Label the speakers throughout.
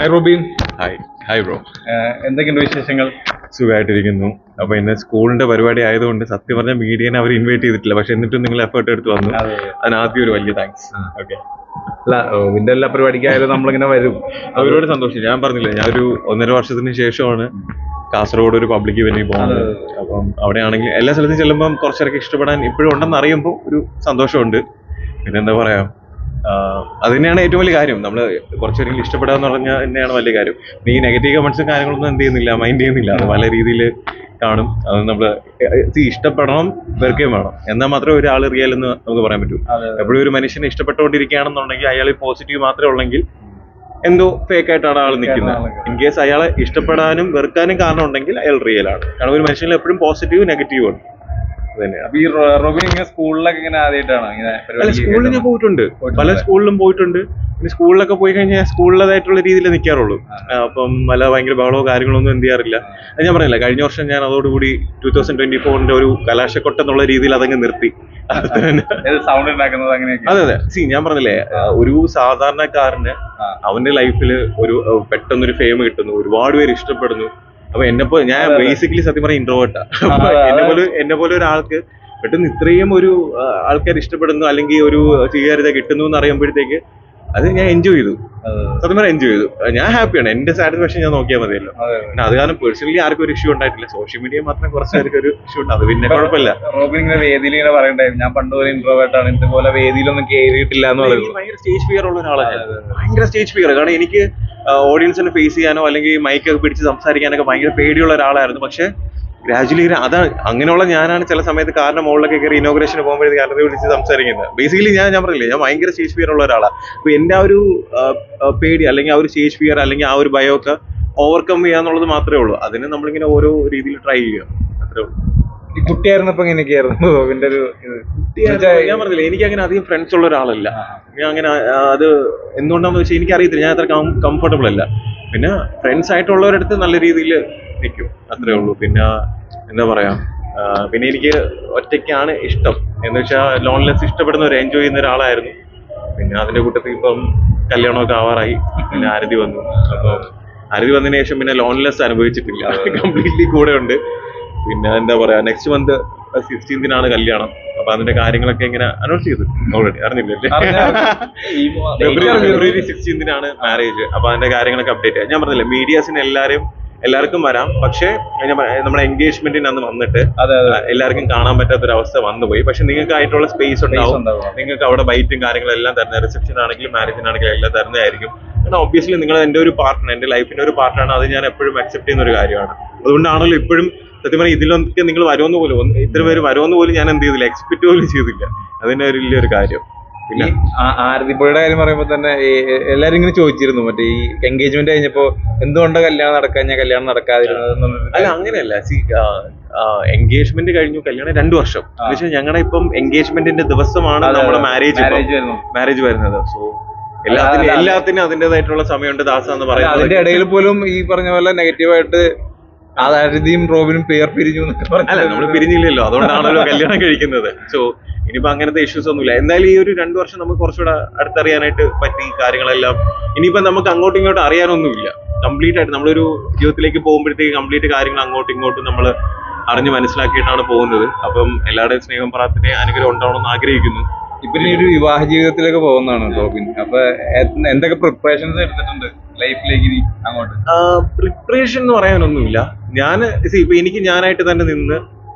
Speaker 1: Hi Robin.
Speaker 2: Hi bro.
Speaker 1: എന്തൊക്കെയുണ്ട് വിശേഷങ്ങൾ?
Speaker 2: സുഖമായിട്ടിരിക്കുന്നു. അപ്പൊ ഇന്ന് സ്കൂളിന്റെ പരിപാടി ആയതുകൊണ്ട് സത്യം പറഞ്ഞ മീഡിയനെ അവർ ഇൻവൈറ്റ് ചെയ്തിട്ടില്ല, പക്ഷെ എന്നിട്ടും നിങ്ങൾ എഫേർട്ട് എടുത്ത് വന്നു. അതിനാദ്യം ഒരു വലിയ താങ്ക്സ്. ഓക്കെ.
Speaker 1: അല്ല, റോബിന്റെ എല്ലാ പരിപാടിക്കായാലും നമ്മളിങ്ങനെ വരും.
Speaker 2: ഒരുപാട് സന്തോഷം. ഞാൻ പറഞ്ഞില്ല, ഞാനൊരു 1.5 വർഷത്തിന് ശേഷമാണ് കാസർഗോഡ് ഒരു പബ്ലിക് ഇവന്റിൽ പോകുന്നത്. അപ്പം അവിടെയാണെങ്കിൽ എല്ലാ സ്ഥലത്തും ചെല്ലുമ്പോൾ കുറച്ചൊക്കെ ഇഷ്ടപ്പെടാൻ ഇപ്പോഴും ഉണ്ടെന്ന് അറിയുമ്പോൾ ഒരു സന്തോഷമുണ്ട്. പിന്നെന്താ പറയാ, അത് തന്നെയാണ് ഏറ്റവും വലിയ കാര്യം. നമ്മൾ കുറച്ചൊരിക്കലും ഇഷ്ടപ്പെടാന്ന് പറഞ്ഞാൽ തന്നെയാണ് വലിയ കാര്യം. ഈ നെഗറ്റീവ് കമന്റ്സും കാര്യങ്ങളൊന്നും എന്ത് ചെയ്യുന്നില്ല, മൈൻഡ് ചെയ്യുന്നില്ല. അത് പല രീതിയിൽ കാണും. അത് നമ്മൾ ഇഷ്ടപ്പെടണം, വെറുക്കുകയും വേണം. എന്നാൽ മാത്രമേ ഒരാൾ റിയൽ എന്ന് നമുക്ക് പറയാൻ പറ്റൂ. എപ്പോഴും ഒരു മനുഷ്യനെ ഇഷ്ടപ്പെട്ടുകൊണ്ടിരിക്കുകയാണെന്നുണ്ടെങ്കിൽ അയാൾ പോസിറ്റീവ് മാത്രമേ ഉള്ളെങ്കിൽ എന്തോ ഫേക്ക് ആയിട്ടാണ് ആൾ നിൽക്കുന്നത്. ഇൻ കേസ് അയാളെ ഇഷ്ടപ്പെടാനും വെറുക്കാനും കാരണം ഉണ്ടെങ്കിൽ അയാൾ റിയൽ ആണ്. കാരണം ഒരു മനുഷ്യനിൽ എപ്പോഴും പോസിറ്റീവ് നെഗറ്റീവ് ഉണ്ട്.
Speaker 1: ഈ റോബിൻ ഇങ്ങനെ സ്കൂളിലൊക്കെ ഇങ്ങനെ ആദ്യമായിട്ടാണ്
Speaker 2: അല്ല, സ്കൂളിൽ ഞാൻ പോയിട്ടുണ്ട്, പല സ്കൂളിലും പോയിട്ടുണ്ട്. പിന്നെ സ്കൂളിലൊക്കെ പോയി കഴിഞ്ഞാൽ സ്കൂളിലേതായിട്ടുള്ള രീതിയിൽ നിൽക്കാറുള്ളൂ. അപ്പം ഭയങ്കര ബഹളമോ കാര്യങ്ങളൊന്നും എന്ത് ചെയ്യാറില്ല. അത് ഞാൻ പറഞ്ഞില്ല, കഴിഞ്ഞ വർഷം ഞാൻ അതോടുകൂടി 2024 ഒരു കലാശക്കൊട്ട എന്നുള്ള രീതിയിൽ അതങ്ങ് നിർത്തി.
Speaker 1: സൗണ്ട് ഉണ്ടാക്കുന്നത് അങ്ങനെയൊക്കെ.
Speaker 2: അതെ. ഞാൻ പറഞ്ഞില്ലേ, ഒരു സാധാരണക്കാരന് അവന്റെ ലൈഫിൽ ഒരു പെട്ടെന്നൊരു ഫെയിം കിട്ടുന്നു, ഒരുപാട് പേര് ഇഷ്ടപ്പെടുന്നു. അപ്പൊ ഞാൻ ബേസിക്കലി സത്യം പറഞ്ഞ ഇൻട്രോവേർട്ടാ. എന്നെ പോലെ ഒരാൾക്ക് പെട്ടെന്ന് ഇത്രയും ഒരു ആൾക്കാർ ഇഷ്ടപ്പെടുന്നു അല്ലെങ്കിൽ ഒരു സ്വീകാര്യത കിട്ടുന്നു എന്ന് അറിയുമ്പോഴത്തേക്ക് അത് ഞാൻ എൻജോയ് ചെയ്തു. സത്യം പറഞ്ഞാൽ എൻജോയ് ചെയ്തു. ഞാൻ ഹാപ്പിയാണ്. എന്റെ സാറ്റിസ്ഫാക്ഷൻ ഞാൻ നോക്കിയാൽ മതിയല്ലോ. പിന്നെ അത് കാരണം പേഴ്സണലി ആർക്കും ഒരു ഇഷ്യൂ ഉണ്ടായിട്ടില്ല. സോഷ്യൽ മീഡിയ മാത്രം കുറച്ച് പേർക്ക് ഒരു ഇഷ്യൂ ഉണ്ട്. അത് പിന്നെ കുഴപ്പമില്ല.
Speaker 1: റോബിൻ ഇങ്ങനെ വേദിയിൽ ഇങ്ങനെ പറയണ്ടായിരുന്നു, ഞാൻ പണ്ടുപോലെ ഇൻട്രോവേർട്ടാണ്, ഇതുപോലെ വേദിയിലൊന്നും കേറിയിട്ടില്ല എന്ന് പറയുന്നത്.
Speaker 2: ഭയങ്കര സ്റ്റേജ് ഫിയർ ഉള്ള ഒരാളാണ്. ഭയങ്കര സ്റ്റേജ് ഫിയർ. കാരണം എനിക്ക് ഓഡിയൻസിനെ ഫേസ് ചെയ്യാനോ അല്ലെങ്കിൽ മൈക്കൊക്കെ പിടിച്ച് സംസാരിക്കാനൊക്കെ ഭയങ്കര പേടിയുള്ള ഒരാളായിരുന്നു. പക്ഷെ ഗ്രാജുവലി അങ്ങനെയുള്ള ഞാനാണ് ചില സമയത്ത് കാരണം മുകളിലൊക്കെ കയറി ഇനോഗ്രേഷന് പോകുമ്പോഴത്തേക്ക് അലറി വിളിച്ച് സംസാരിക്കുന്നത്. ബേസിക്കലി ഞാൻ പറഞ്ഞില്ലേ, ഞാൻ ഭയങ്കര സ്റ്റേജ് ഫിയർ ഉള്ള ഒരാളാണ്. അപ്പൊ എന്റെ ആ ഒരു പേടി അല്ലെങ്കിൽ ആ ഒരു സ്റ്റേജ് ഫിയർ അല്ലെങ്കിൽ ആ ഒരു ഭയമൊക്കെ ഓവർകം ചെയ്യാന്നുള്ളത് മാത്രമേ ഉള്ളൂ. അതിന് നമ്മളിങ്ങനെ ഓരോ രീതിയിൽ ട്രൈ ചെയ്യുക, അത്രേ ഉള്ളൂ.
Speaker 1: ഈ കുട്ടിയായിരുന്നപ്പോ എങ്ങനെയൊക്കെയായിരുന്നു റോബിന്റെ ഒരു
Speaker 2: ഞാൻ പറഞ്ഞില്ല, എനിക്ക് അങ്ങനെ അധികം ഫ്രണ്ട്സ് ഉള്ള ഒരാളല്ല. ഞാൻ അങ്ങനെ അത് എന്തുകൊണ്ടാന്ന് വെച്ചാൽ എനിക്കറിയത്തില്ല, ഞാൻ അത്ര കംഫർട്ടബിൾ അല്ല. പിന്നെ ഫ്രണ്ട്സ് ആയിട്ടുള്ളവരടുത്ത് നല്ല രീതിയിൽ നിൽക്കും, അത്രേ ഉള്ളൂ. പിന്നെ എന്താ പറയാ, പിന്നെ എനിക്ക് ഒറ്റയ്ക്കാണ് ഇഷ്ടം. എന്ന് വെച്ചാൽ ലോൺലെസ് ഇഷ്ടപ്പെടുന്ന ഒരു എൻജോയ് ചെയ്യുന്ന ഒരാളായിരുന്നു. പിന്നെ അതിന്റെ കൂട്ടത്തിൽ ഇപ്പം കല്യാണമൊക്കെ ആവാറായി. പിന്നെ ആരതി വന്നു. അപ്പം ആരതി വന്നതിന് ശേഷം പിന്നെ ലോൺലെസ് അനുഭവിച്ചിട്ടില്ല, കംപ്ലീറ്റ്ലി കൂടെ ഉണ്ട്. പിന്നെ എന്താ പറയാ, നെക്സ്റ്റ് മന്ത് 16 കല്യാണം. അപ്പൊ അതിന്റെ കാര്യങ്ങളൊക്കെ ഇങ്ങനെ അനൗൺസ് ചെയ്തു ഓൾറെഡി, അറിഞ്ഞില്ലേ? ഫെബ്രുവരി 16 മാരേജ്. അപ്പൊ അതിന്റെ കാര്യങ്ങളൊക്കെ അപ്ഡേറ്റ് ചെയ്യാം. ഞാൻ പറഞ്ഞില്ലേ, മീഡിയാസിന് എല്ലാവർക്കും വരാം. പക്ഷേ നമ്മുടെ എൻഗേജ്മെന്റിന് അന്ന് വന്നിട്ട് എല്ലാവർക്കും കാണാൻ പറ്റാത്തൊരവസ്ഥ വന്നുപോയി. പക്ഷെ നിങ്ങൾക്ക് ആയിട്ടുള്ള സ്പേസ് ഉണ്ടാവും. നിങ്ങൾക്ക് അവിടെ ബൈറ്റും കാര്യങ്ങളെല്ലാം തരുന്ന, റിസപ്ഷൻ ആണെങ്കിലും മാരേജിനാണെങ്കിലും എല്ലാം തരുന്നതായിരിക്കും. കാരണം ഒബ്വിയസ്ലി നിങ്ങൾ എന്റെ ഒരു പാർട്ട്ണർ, എന്റെ ലൈഫിന്റെ ഒരു പാർട്ടാണ്. അത് ഞാൻ എപ്പോഴും അക്സെപ്റ്റ് ചെയ്യുന്ന ഒരു കാര്യമാണ്. അതുകൊണ്ടാണല്ലോ ഇപ്പോഴും സത്യം പറഞ്ഞാൽ ഇതിലൊക്കെ നിങ്ങൾ വരുമെന്ന് പോലും, ഇത്ര പേര് വരുമെന്ന് പോലും ഞാൻ എന്ത് ചെയ്തില്ല, എക്സ്പെക്ട് പോലും ചെയ്തില്ല. അതിന്റെ ഒരു വലിയൊരു കാര്യം. പിന്നെ
Speaker 1: ആരതിപ്പുഴയുടെ കാര്യം പറയുമ്പോ തന്നെ എല്ലാരും ഇങ്ങനെ ചോദിച്ചിരുന്നു, മറ്റേ ഈ എൻഗേജ്മെന്റ് കഴിഞ്ഞപ്പോ എന്തുകൊണ്ടാണ് കല്യാണം നടക്കാതിരുന്നത്?
Speaker 2: അല്ല, അങ്ങനെയല്ല. എൻഗേജ്മെന്റ് കഴിഞ്ഞു, കല്യാണം 2 വർഷം. എന്ന് വെച്ചാൽ ഞങ്ങളുടെ ഇപ്പം എൻഗേജ്മെന്റിന്റെ ദിവസമാണ് നമ്മുടെ മാരേജ് വരുന്നത്. സോ എല്ലാത്തിനും അതിന്റേതായിട്ടുള്ള സമയമുണ്ട് ദാസ എന്ന് പറയുന്നത്.
Speaker 1: അതിന്റെ ഇടയിൽ പോലും ഈ പറഞ്ഞ പോലെ നെഗറ്റീവായിട്ട് ആരതിയും റോബിനും പിരിഞ്ഞു.
Speaker 2: അല്ല, നമ്മൾ പിരിഞ്ഞില്ലല്ലോ, അതുകൊണ്ടാണല്ലോ കല്യാണം കഴിക്കുന്നത്. സോ ഇനിയിപ്പോ അങ്ങനത്തെ ഇഷ്യൂസ് ഒന്നുമില്ല. എന്തായാലും ഈ ഒരു 2 വർഷം നമുക്ക് കുറച്ചുകൂടെ അടുത്തറിയാനായിട്ട് പറ്റി കാര്യങ്ങളെല്ലാം. ഇനിയിപ്പോ നമുക്ക് അങ്ങോട്ടും ഇങ്ങോട്ടും അറിയാനൊന്നുമില്ല. കംപ്ലീറ്റ് ആയിട്ട് നമ്മളൊരു ജീവിതത്തിലേക്ക് പോകുമ്പോഴത്തേക്ക് കംപ്ലീറ്റ് കാര്യങ്ങൾ അങ്ങോട്ടും ഇങ്ങോട്ടും നമ്മൾ അറിഞ്ഞ് മനസ്സിലാക്കിയിട്ടാണ് പോകുന്നത്. അപ്പം എല്ലാവരുടെയും സ്നേഹം പ്രാർത്ഥനയും അനുഗ്രഹം ഉണ്ടാവണമെന്ന് ആഗ്രഹിക്കുന്നു.
Speaker 1: ഇപ്പൊ ഇനി ഒരു വിവാഹ ജീവിതത്തിലേക്ക് പോകുന്നതാണ് റോബിൻ. അപ്പൊ എന്തൊക്കെ പ്രിപ്പറേഷൻസ് എടുത്തിട്ടുണ്ട് ലൈഫിലേക്ക് അങ്ങോട്ട്?
Speaker 2: പ്രിപ്പറേഷൻ എന്ന് പറയാനൊന്നുമില്ല. ഇപ്പൊ എനിക്ക് ഞാനായിട്ട് തന്നെ നിന്ന്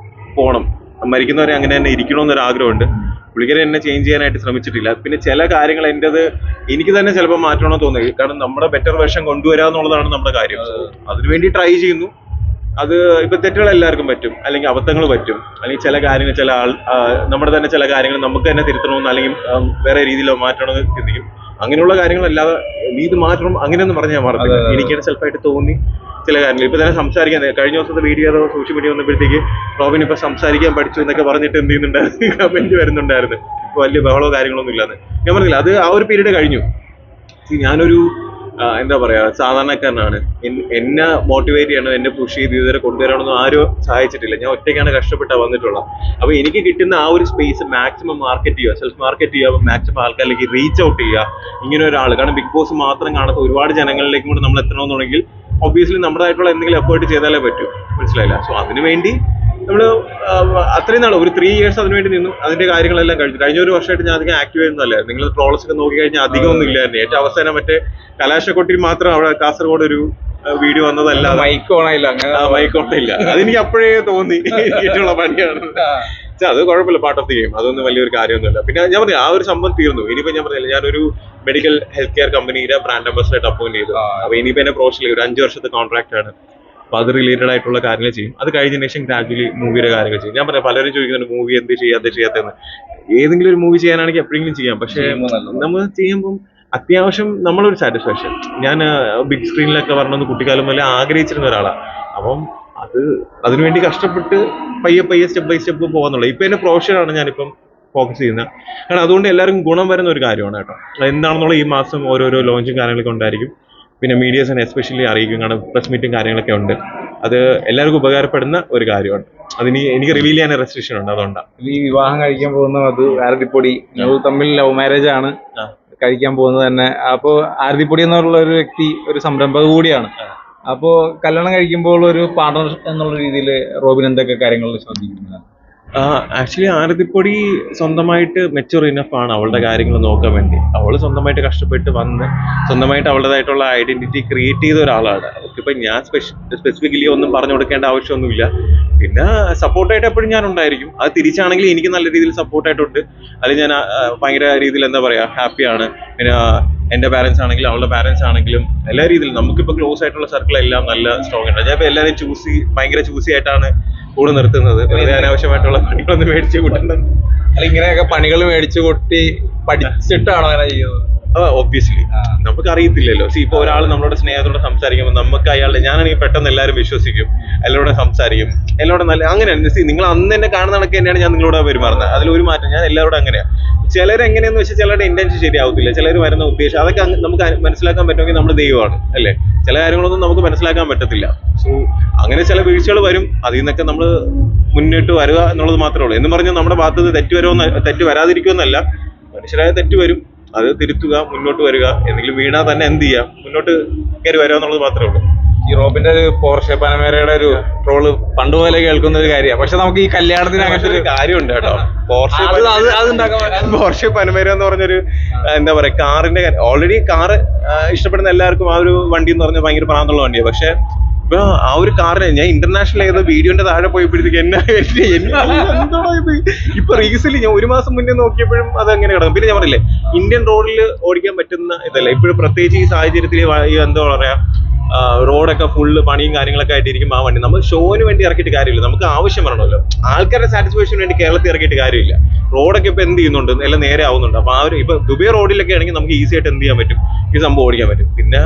Speaker 2: പോണം. മരിക്കുന്നവരെ അങ്ങനെ തന്നെ ഇരിക്കണമെന്നൊരു ആഗ്രഹമുണ്ട്. പുള്ളിക്കാരെ എന്നെ ചേഞ്ച് ചെയ്യാനായിട്ട് ശ്രമിച്ചിട്ടില്ല. പിന്നെ ചില കാര്യങ്ങൾ എനിക്ക് തന്നെ ചിലപ്പോൾ മാറ്റണമെന്ന് തോന്നുന്നു. കാരണം നമ്മുടെ ബെറ്റർ വേർഷൻ കൊണ്ടുവരാന്നുള്ളതാണ് നമ്മുടെ കാര്യം. അതിനുവേണ്ടി ട്രൈ ചെയ്യുന്നു. അത് ഇപ്പൊ തെറ്റുകൾ എല്ലാവർക്കും പറ്റും, അല്ലെങ്കിൽ അബദ്ധങ്ങൾ പറ്റും, അല്ലെങ്കിൽ ചില കാര്യങ്ങൾ നമ്മുടെ തന്നെ ചില കാര്യങ്ങൾ നമുക്ക് തന്നെ തിരുത്തണമെന്ന് അല്ലെങ്കിൽ വേറെ രീതിയിലോ മാറ്റണമെന്ന് ചിന്തിക്കും. അങ്ങനെയുള്ള കാര്യങ്ങളല്ലാതെ ഇത് മാറ്റണം അങ്ങനെയൊന്നും പറഞ്ഞാൽ ഞാൻ മറന്നില്ല. എനിക്കാണ് സെൽഫായിട്ട് തോന്നി ചില കാര്യങ്ങൾ. ഇപ്പൊ തന്നെ സംസാരിക്കാൻ കഴിഞ്ഞ ദിവസത്തെ വീഡിയോ സോഷ്യൽ മീഡിയ വന്നപ്പോഴത്തേക്ക് റോബിൻ ഇപ്പൊ സംസാരിക്കാൻ പഠിച്ചു എന്നൊക്കെ പറഞ്ഞിട്ട് എന്ത് ചെയ്യുന്നുണ്ടായിരുന്നു, കമന്റ് വരുന്നുണ്ടായിരുന്നു. ഇപ്പൊ വലിയ ബഹളോ കാര്യങ്ങളൊന്നും ഇല്ലാതെ. ഞാൻ പറഞ്ഞില്ല, അത് ആ ഒരു പീരീഡ് കഴിഞ്ഞു. ഞാനൊരു എന്താ പറയാ സാധാരണക്കാരനാണ്. എന്നെ മോട്ടിവേറ്റ് ചെയ്യണം, എന്നെ പുഷ് ചെയ്ത് ഇതുവരെ കൊണ്ടുവരാനൊന്നും ആരും സഹായിച്ചിട്ടില്ല. ഞാൻ ഒറ്റയ്ക്കാണ് കഷ്ടപ്പെട്ടാ വന്നിട്ടുള്ളത്. അപ്പൊ എനിക്ക് കിട്ടുന്ന ആ ഒരു സ്പേസ് മാക്സിമം മാർക്കറ്റ് ചെയ്യുക, സെൽഫ് മാർക്കറ്റ് ചെയ്യുക, മാക്സിമം ആൾക്കാരിലേക്ക് റീച്ച് ഔട്ട് ചെയ്യുക. ഇങ്ങനെ ഒരാൾ, കാരണം ബിഗ് ബോസ് മാത്രം കാണാത്ത ഒരുപാട് ജനങ്ങളിലേക്കും കൂടെ നമ്മൾ എത്തണമെന്നുണ്ടെങ്കിൽ ഒബ്വിയസ്ലി നമ്മുടേതായിട്ടുള്ള എന്തെങ്കിലും എഫേർട്ട് ചെയ്താലേ പറ്റൂ. മനസ്സിലായില്ല? സോ അതിനുവേണ്ടി നമ്മള് അത്രയും നാൾ ഒരു 3 years അതിനുവേണ്ടി നിന്നു. അതിന്റെ കാര്യങ്ങളെല്ലാം കഴിഞ്ഞ ഒരു വർഷമായിട്ട് ഞാൻ അധികം ആക്റ്റീവ് ആയിരുന്നല്ല. നിങ്ങൾ ട്രോൾസ് ഒക്കെ നോക്കി കഴിഞ്ഞാൽ അധികം ഒന്നും ഇല്ലായിരുന്നു. ഏറ്റവും അവസാനം മറ്റേ കലാശക്കൊട്ടിയിൽ മാത്രം അവിടെ കാസർഗോഡ് ഒരു വീഡിയോ വന്നതല്ല.
Speaker 1: മൈക്ക് ഓണായില്ല,
Speaker 2: മൈക്ക് ഓണില്ല. അതെനിക്ക് അപ്പോഴേ തോന്നി ഏറ്റവും പണിയാണ്. അത് കുഴപ്പമില്ല, പാർട്ട് ഓഫ് ദി ഗെയിം. അതൊന്നും വലിയൊരു കാര്യമൊന്നുമില്ല. പിന്നെ ഞാൻ പറഞ്ഞു ആ ഒരു സംഭവം തീർന്നു. ഇനിയിപ്പോ ഞാൻ പറഞ്ഞില്ല, ഞാനൊരു മെഡിക്കൽ ഹെൽത്ത് കെയർ കമ്പനിയുടെ ബ്രാൻഡ് അംബാസിഡർ അപ്പോയിന്റ് ചെയ്തു. അപ്പൊ ഇനിയിപ്പോ എന്നെ പ്രൊഫഷണലി ഒരു 5 വർഷത്തെ കോൺട്രാക്ട് ആണ്. അപ്പൊ അത് റിലേറ്റഡ് ആയിട്ടുള്ള കാര്യങ്ങൾ ചെയ്യും. അത് കഴിഞ്ഞതിന് ശേഷം ഗ്രാജുവലി മൂവിയുടെ കാര്യങ്ങൾ ചെയ്യും. ഞാൻ പറയാം, പലരും ചോദിക്കുന്നുണ്ട് മൂവി എന്ത് ചെയ്യാത്തെന്ന്. ഏതെങ്കിലും ഒരു മൂവി ചെയ്യാനാണെങ്കിൽ എപ്പോഴെങ്കിലും ചെയ്യാം. പക്ഷെ നമ്മൾ ചെയ്യുമ്പോൾ അത്യാവശ്യം നമ്മളൊരു സാറ്റിസ്ഫാക്ഷൻ. ഞാൻ ബിഗ് സ്ക്രീനിലൊക്കെ വരണമെന്ന് കുട്ടിക്കാലം മുതലേ ആഗ്രഹിച്ചിരുന്ന ഒരാളാണ്. അപ്പം അതിനുവേണ്ടി കഷ്ടപ്പെട്ട് പയ്യെ സ്റ്റെപ്പ് ബൈ സ്റ്റെപ്പ് പോകാന്നുള്ളത്. ഇപ്പൊ എന്റെ പ്രൊഫഷനാണ് ഞാനിപ്പം ഫോക്കസ് ചെയ്യുന്നത്. കാരണം അതുകൊണ്ട് എല്ലാവർക്കും ഗുണം വരുന്ന ഒരു കാര്യമാണ് കേട്ടോ. എന്താണെന്നുള്ള ഈ മാസം ഓരോരോ ലോഞ്ചും കാര്യങ്ങളൊക്കെ ഉണ്ടായിരിക്കും. പിന്നെ മീഡിയസിനെ എസ്പെഷ്യലി അറിയിക്കും. കാരണം പ്രസ് മീറ്റും കാര്യങ്ങളൊക്കെ ഉണ്ട്. അത് എല്ലാവർക്കും ഉപകാരപ്പെടുന്ന ഒരു കാര്യമാണ്. അതിന് എനിക്ക് റിവീൽ ചെയ്യാൻ റെസ്ട്രിക്ഷൻ ഉണ്ട്. അതുകൊണ്ടാണ്
Speaker 1: ഈ വിവാഹം കഴിക്കാൻ പോകുന്ന അത് ആരതിപ്പൊടി തമ്മിൽ ലവ് മാരേജ് ആണ് കഴിക്കാൻ പോകുന്നത് തന്നെ. അപ്പോ ആരതിപ്പൊടി എന്നുള്ള ഒരു വ്യക്തി ഒരു സംരംഭക കൂടിയാണ്. അപ്പോ കല്യാണം കഴിക്കുമ്പോൾ ഒരു പാർട്ണർ എന്നുള്ള രീതിയിൽ റോബിൻ എന്തൊക്കെ കാര്യങ്ങൾ ശ്രദ്ധിക്കുന്നത്?
Speaker 2: ആക്ച്വലി ആരതിപ്പൊടി സ്വന്തമായിട്ട് മെച്യൂർ ഇനഫ് ആണ് അവളുടെ കാര്യങ്ങൾ നോക്കാൻ വേണ്ടി. അവള് സ്വന്തമായിട്ട് കഷ്ടപ്പെട്ട് വന്ന് സ്വന്തമായിട്ട് അവളുടേതായിട്ടുള്ള ഐഡന്റിറ്റി ക്രിയേറ്റ് ചെയ്ത ഒരാളാണ്. അവൾക്കിപ്പോ ഞാൻ സ്പെസിഫിക്കലി ഒന്നും പറഞ്ഞു കൊടുക്കേണ്ട ആവശ്യമൊന്നുമില്ല. പിന്നെ സപ്പോർട്ടായിട്ട് എപ്പോഴും ഞാൻ ഉണ്ടായിരിക്കും. അത് തിരിച്ചാണെങ്കിൽ എനിക്ക് നല്ല രീതിയിൽ സപ്പോർട്ടായിട്ടുണ്ട്. അതിൽ ഞാൻ ഭയങ്കര രീതിയിൽ എന്താ പറയാ ഹാപ്പിയാണ്. പിന്നെ എന്റെ പാരന്റ്സ് ആണെങ്കിലും അവളുടെ പാരന്റ്സ് ആണെങ്കിലും എല്ലാ രീതിയിലും നമുക്കിപ്പോ ക്ലോസ് ആയിട്ടുള്ള സർക്കിൾ എല്ലാം നല്ല സ്ട്രോങ് ഉണ്ട്. ഞാൻ ഇപ്പൊ എല്ലാവരും ഭയങ്കര ചൂസി ആയിട്ടാണ് കൂടെ നിർത്തുന്നത്. അനാവശ്യമായിട്ടുള്ള പണികളൊന്നും മേടിച്ചു കൂട്ടുന്നത്
Speaker 1: അല്ല, ഇങ്ങനെയൊക്കെ പണികൾ മേടിച്ചു കൂട്ടി പഠിച്ചിട്ടാണോ അങ്ങനെ ചെയ്യുന്നത്?
Speaker 2: ഒബ്വിയസ്ലി നമുക്ക് അറിയത്തില്ലല്ലോ. ഇപ്പൊ ഒരാൾ നമ്മളോട് സ്നേഹത്തോടെ സംസാരിക്കുമ്പോൾ നമുക്ക് അയാളുടെ, ഞാനാണെങ്കിൽ പെട്ടെന്ന് എല്ലാവരും വിശ്വസിക്കും, എല്ലാവരോടും സംസാരിക്കും, എല്ലാവരോടും നല്ല അങ്ങനെയാണ്. നിങ്ങൾ അന്ന് തന്നെ കാണുന്ന കണക്ക് തന്നെയാണ് ഞാൻ നിങ്ങളോട് പെരുമാറുന്നത്. അതിലൊരു മാറ്റം. ഞാൻ എല്ലാവരോടും അങ്ങനെയാണ്. ചിലരെങ്ങനെയെന്ന് വെച്ചാൽ ചിലരുടെ ഇന്റൻഷൻ ശരിയാവത്തില്ല, ചിലർ വരുന്ന ഉദ്ദേശം അതൊക്കെ നമുക്ക് മനസ്സിലാക്കാൻ പറ്റുമെങ്കിൽ നമ്മുടെ ദൈവമാണ് അല്ലേ. ചില കാര്യങ്ങളൊന്നും നമുക്ക് മനസ്സിലാക്കാൻ പറ്റത്തില്ല. സോ അങ്ങനെ ചില വീഴ്ചകൾ വരും. അതിൽ നിന്നൊക്കെ നമ്മൾ മുന്നോട്ട് വരിക എന്നുള്ളത് മാത്രമേ ഉള്ളൂ. എന്ന് പറഞ്ഞാൽ നമ്മുടെ ഭാഗത്ത് തെറ്റ് വരാതിരിക്കുമെന്നല്ല. മനുഷ്യരായ തെറ്റ് വരും, അത് തിരുത്തുക, മുന്നോട്ട് വരിക. എന്തെങ്കിലും വീണാൽ തന്നെ എന്ത് ചെയ്യാം, മുന്നോട്ട് കയറി വരിക എന്നുള്ളത് മാത്രമേ ഉള്ളൂ.
Speaker 1: ഈ റോബിന്റെ ഒരു പോർഷെ പനമേരയുടെ ഒരു ട്രോള് പണ്ട് പോലെ കേൾക്കുന്ന ഒരു കാര്യമാണ്. പക്ഷെ നമുക്ക് ഈ കല്യാണത്തിന് അങ്ങനത്തെ ഒരു
Speaker 2: കാര്യമുണ്ട് കേട്ടോ. പോർഷെ പനമേര എന്ന് പറഞ്ഞൊരു എന്താ പറയാ കാറിന്റെ, ഓൾറെഡി കാറ് ഇഷ്ടപ്പെടുന്ന എല്ലാവർക്കും ആ ഒരു വണ്ടി എന്ന് പറഞ്ഞാൽ ഭയങ്കര പ്രാന്തുള്ള വണ്ടിയാണ്. പക്ഷെ ഇപ്പൊ ആ ഒരു കാറിന് ഞാൻ ഇന്റർനാഷണൽ ഏതോ വീഡിയോന്റെ താഴെ പോയപ്പോഴത്തേക്ക് എന്താണോ ഇത് ഇപ്പൊ റീസെന്റ് ഞാൻ 1 മാസം മുന്നേ നോക്കിയപ്പോഴും അത് അങ്ങനെ കിടക്കും. പിന്നെ ഞാൻ പറഞ്ഞില്ലേ, ഇന്ത്യൻ റോഡിൽ ഓടിക്കാൻ പറ്റുന്ന ഇതല്ല ഇപ്പോഴും, പ്രത്യേകിച്ച് ഈ സാഹചര്യത്തിൽ എന്താ പറയാ റോഡൊക്കെ ഫുള്ള് പണിയും കാര്യങ്ങളൊക്കെ ആയിട്ടിരിക്കും. ആ വണ്ടി നമ്മൾ ഷോന് വേണ്ടി ഇറക്കിയിട്ട് കാര്യമില്ല, നമുക്ക് ആവശ്യം വരണമല്ലോ. ആൾക്കാരുടെ സാറ്റിസ്ഫാക്ഷന് വേണ്ടി കേരളത്തിൽ ഇറക്കിയിട്ട് കാര്യമില്ല. റോഡൊക്കെ ഇപ്പൊ എന്ത് ചെയ്യുന്നുണ്ട്, എല്ലാം നേരെ ആവുന്നുണ്ട്. അപ്പൊ ആ ഒരു ഇപ്പൊ ദുബൈ റോഡിലൊക്കെ ആണെങ്കിൽ നമുക്ക് ഈസി ആയിട്ട് എന്ത് ചെയ്യാൻ പറ്റും, ഈ സംഭവം ഓടിക്കാൻ പറ്റും. പിന്നെ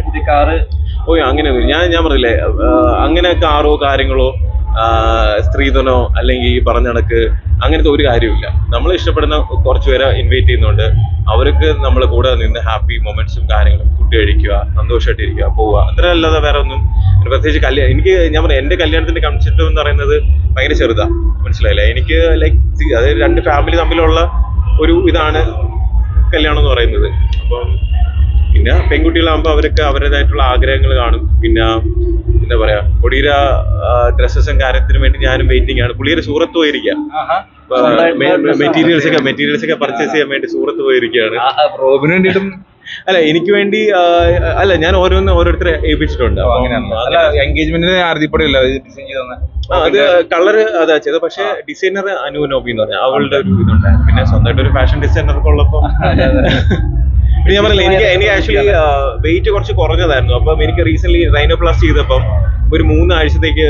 Speaker 3: പുതിയ കാറ്
Speaker 2: അങ്ങനെയൊന്നും ഞാൻ പറഞ്ഞില്ലേ, അങ്ങനെ കാറോ കാര്യങ്ങളോ സ്ത്രീധനോ അല്ലെങ്കിൽ ഈ പറഞ്ഞ കണക്ക് അങ്ങനത്തെ ഒരു കാര്യമില്ല. നമ്മൾ ഇഷ്ടപ്പെടുന്ന കുറച്ച് പേരെ ഇൻവൈറ്റ് ചെയ്യുന്നുണ്ട്. അവർക്ക് നമ്മൾ കൂടെ നിന്ന് ഹാപ്പി മൊമെന്റ്സും കാര്യങ്ങളും ഫുഡ് കഴിക്കുക, സന്തോഷമായിട്ടിരിക്കുക, പോവുക, അത്ര അല്ലാതെ വേറെ ഒന്നും. പ്രത്യേകിച്ച് ഞാൻ പറയാം, എന്റെ കല്യാണത്തിന്റെ കൺസെപ്റ്റ് എന്ന് പറയുന്നത് ഭയങ്കര ചെറുതാ. മനസ്സിലായില്ല? എനിക്ക് ലൈക്ക് അതായത് 2 ഫാമിലി തമ്മിലുള്ള ഒരു ഇതാണ് കല്യാണം എന്ന് പറയുന്നത്. അപ്പം പിന്നെ പെൺകുട്ടികളാകുമ്പോൾ അവരൊക്കെ അവരുടേതായിട്ടുള്ള ആഗ്രഹങ്ങൾ കാണും. പിന്നെ എന്താ പറയാ, കൊടിയുടെ ഡ്രസ്സസും കാര്യത്തിനും വേണ്ടി ഞാനും വെയിറ്റിംഗ് ആണ്. പുള്ളിയുടെ സൂറത്ത് പോയിരിക്കുക, മെറ്റീരിയൽസ് ഒക്കെ പർച്ചേസ് ചെയ്യാൻ വേണ്ടി സൂറത്ത് പോയിരിക്കുകയാണ്.
Speaker 1: റോബിന് വേണ്ടിയിട്ടും
Speaker 2: അല്ല, എനിക്ക് വേണ്ടി അല്ല, ഞാൻ ഓരോരുത്തരെ ഏൽപ്പിച്ചിട്ടുണ്ട്.
Speaker 1: എൻഗേജ്മെന്റിന് ആർത്തിപ്പടിയല്ല
Speaker 2: അത് കളർ അതാ ചെയ്തത്. പക്ഷെ ഡിസൈനർ അനു നോബി എന്ന് പറഞ്ഞാൽ അവളുടെ ഒരു ഇതുണ്ടായിരുന്നു. പിന്നെ സ്വന്തമായിട്ട് ഒരു ഫാഷൻ ഡിസൈനർക്ക് ഉള്ളപ്പോ ഞാൻ പറഞ്ഞില്ല, എനിക്ക് ആക്ച്വലി വെയിറ്റ് കുറച്ച് കുറഞ്ഞതായിരുന്നു. അപ്പം എനിക്ക് റീസെന്റ് റൈനോപ്ലാസ്റ്റി ചെയ്തപ്പം ഒരു 3 ആഴ്ചത്തേക്ക്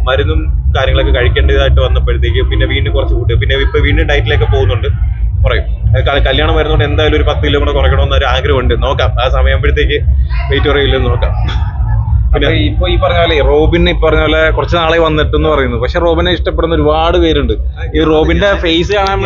Speaker 2: മരുന്നും കാര്യങ്ങളൊക്കെ കഴിക്കേണ്ടതായിട്ട് വന്നപ്പോഴത്തേക്ക് പിന്നെ വീണ്ടും കുറച്ച് കൂട്ടും. പിന്നെ ഇപ്പൊ വീണ്ടും ഡയറ്റിലേക്ക് പോകുന്നുണ്ട്. കുറയും. കല്യാണം വരുന്നതുകൊണ്ട് എന്തായാലും ഒരു 10 കിലോ കൂടെ കുറയ്ക്കണമെന്നൊരു ആഗ്രഹമുണ്ട്. നോക്കാം, ആ സമയമാകുമ്പോഴത്തേക്ക് വെയിറ്റ് കുറയില്ലെന്ന് നോക്കാം. പിന്നെ
Speaker 1: ഇപ്പൊ ഈ പറഞ്ഞ പോലെ റോബിൻ ഈ പറഞ്ഞ പോലെ കുറച്ച് നാളെ വന്നിട്ടെന്ന് പറയുന്നു. പക്ഷെ റോബിനെ ഇഷ്ടപ്പെടുന്ന ഒരുപാട് പേരുണ്ട്. ഈ റോബിന്റെ ഫേസ് കാണാൻ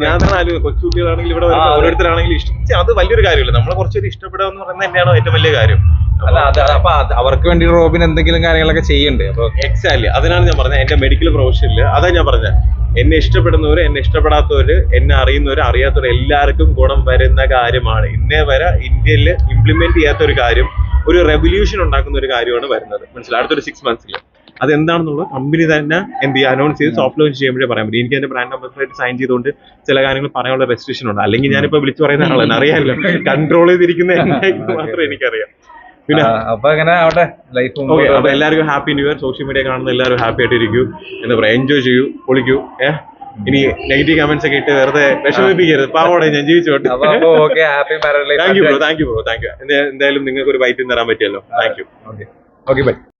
Speaker 2: ഞാൻ തന്നെ ആലോചിക്കും, കൊച്ചുകുട്ടികളാണെങ്കിൽ ഇവിടെ വരുന്ന ഓരോരുത്തരാണെങ്കിലും ഇഷ്ടം, അത് വലിയൊരു കാര്യമല്ല. നമ്മളെ കുറച്ചൊരു ഇഷ്ടപ്പെടുക എന്ന് പറയുന്നത് തന്നെയാണോ ഏറ്റവും വലിയ കാര്യം.
Speaker 1: അല്ല അപ്പൊ അവർക്ക് വേണ്ടി റോബിൻ എന്തെങ്കിലും കാര്യങ്ങളൊക്കെ ചെയ്യണ്ടേ? അപ്പൊ
Speaker 2: എക്സാക്ട്ലി അതിനാണ് ഞാൻ പറഞ്ഞത്. എന്റെ മെഡിക്കൽ പ്രൊഫഷനിൽ അതാ ഞാൻ പറഞ്ഞത്, എന്നെ ഇഷ്ടപ്പെടുന്നവര്, എന്നെ ഇഷ്ടപ്പെടാത്തവര്, എന്നെ അറിയുന്നവര്, അറിയാത്തവര് എല്ലാവർക്കും ഗുണം വരുന്ന കാര്യമാണ്. ഇന്നേ വരെ ഇന്ത്യയിൽ ഇംപ്ലിമെന്റ് ചെയ്യാത്ത ഒരു കാര്യം, ഒരു റെവല്യൂഷൻ ഉണ്ടാക്കുന്ന ഒരു കാര്യമാണ് വരുന്നത്. മനസ്സിലായി? അടുത്തൊരു 6 months അതെന്താണെന്നുള്ളത് കമ്പനി തന്നെ എന്ത് ചെയ്യുക, അനൗൺസ് ചെയ്ത് സോഫ്റ്റ് ലോഞ്ച് ചെയ്യുമ്പോഴേ പറയാൻ പറ്റും. എനിക്ക് എന്റെ ബ്രാൻഡ് അംബാസഡറായിട്ട് സൈൻ ചെയ്തുകൊണ്ട് ചില കാര്യങ്ങൾ പറയാനുള്ള റെസ്ട്രിക്ഷൻ ഉണ്ട്. അല്ലെങ്കിൽ ഞാനിപ്പോ വിളിച്ചു പറയുന്ന ആളാണ്, അറിയാമല്ലോ, കൺട്രോൾ ചെയ്തിരിക്കുന്ന മാത്രമേ എനിക്കറിയാം. പിന്നെ
Speaker 1: അപ്പൊ അങ്ങനെ ആവട്ടെ ലൈഫ്.
Speaker 2: അപ്പൊ എല്ലാവർക്കും happy new year. Social media കാണുന്ന എല്ലാവരും ഹാപ്പി ആയിട്ടിരിക്കൂ, എന്താ പറയാ, എൻജോയ് ചെയ്യൂ, പൊളിക്കൂ. ഇനി നെഗറ്റീവ് കമന്റ്സ് ഒക്കെ ഇട്ട് വെറുതെ വിഷമിപ്പിക്കരുത്. പാവോടെ ഞാൻ ജീവിച്ചോട്ടെ. Thank you bro. എന്തായാലും നിങ്ങൾക്ക് ഒരു ബൈറ്റ് തരാൻ പറ്റിയല്ലോ. Thank you.
Speaker 1: Okay by.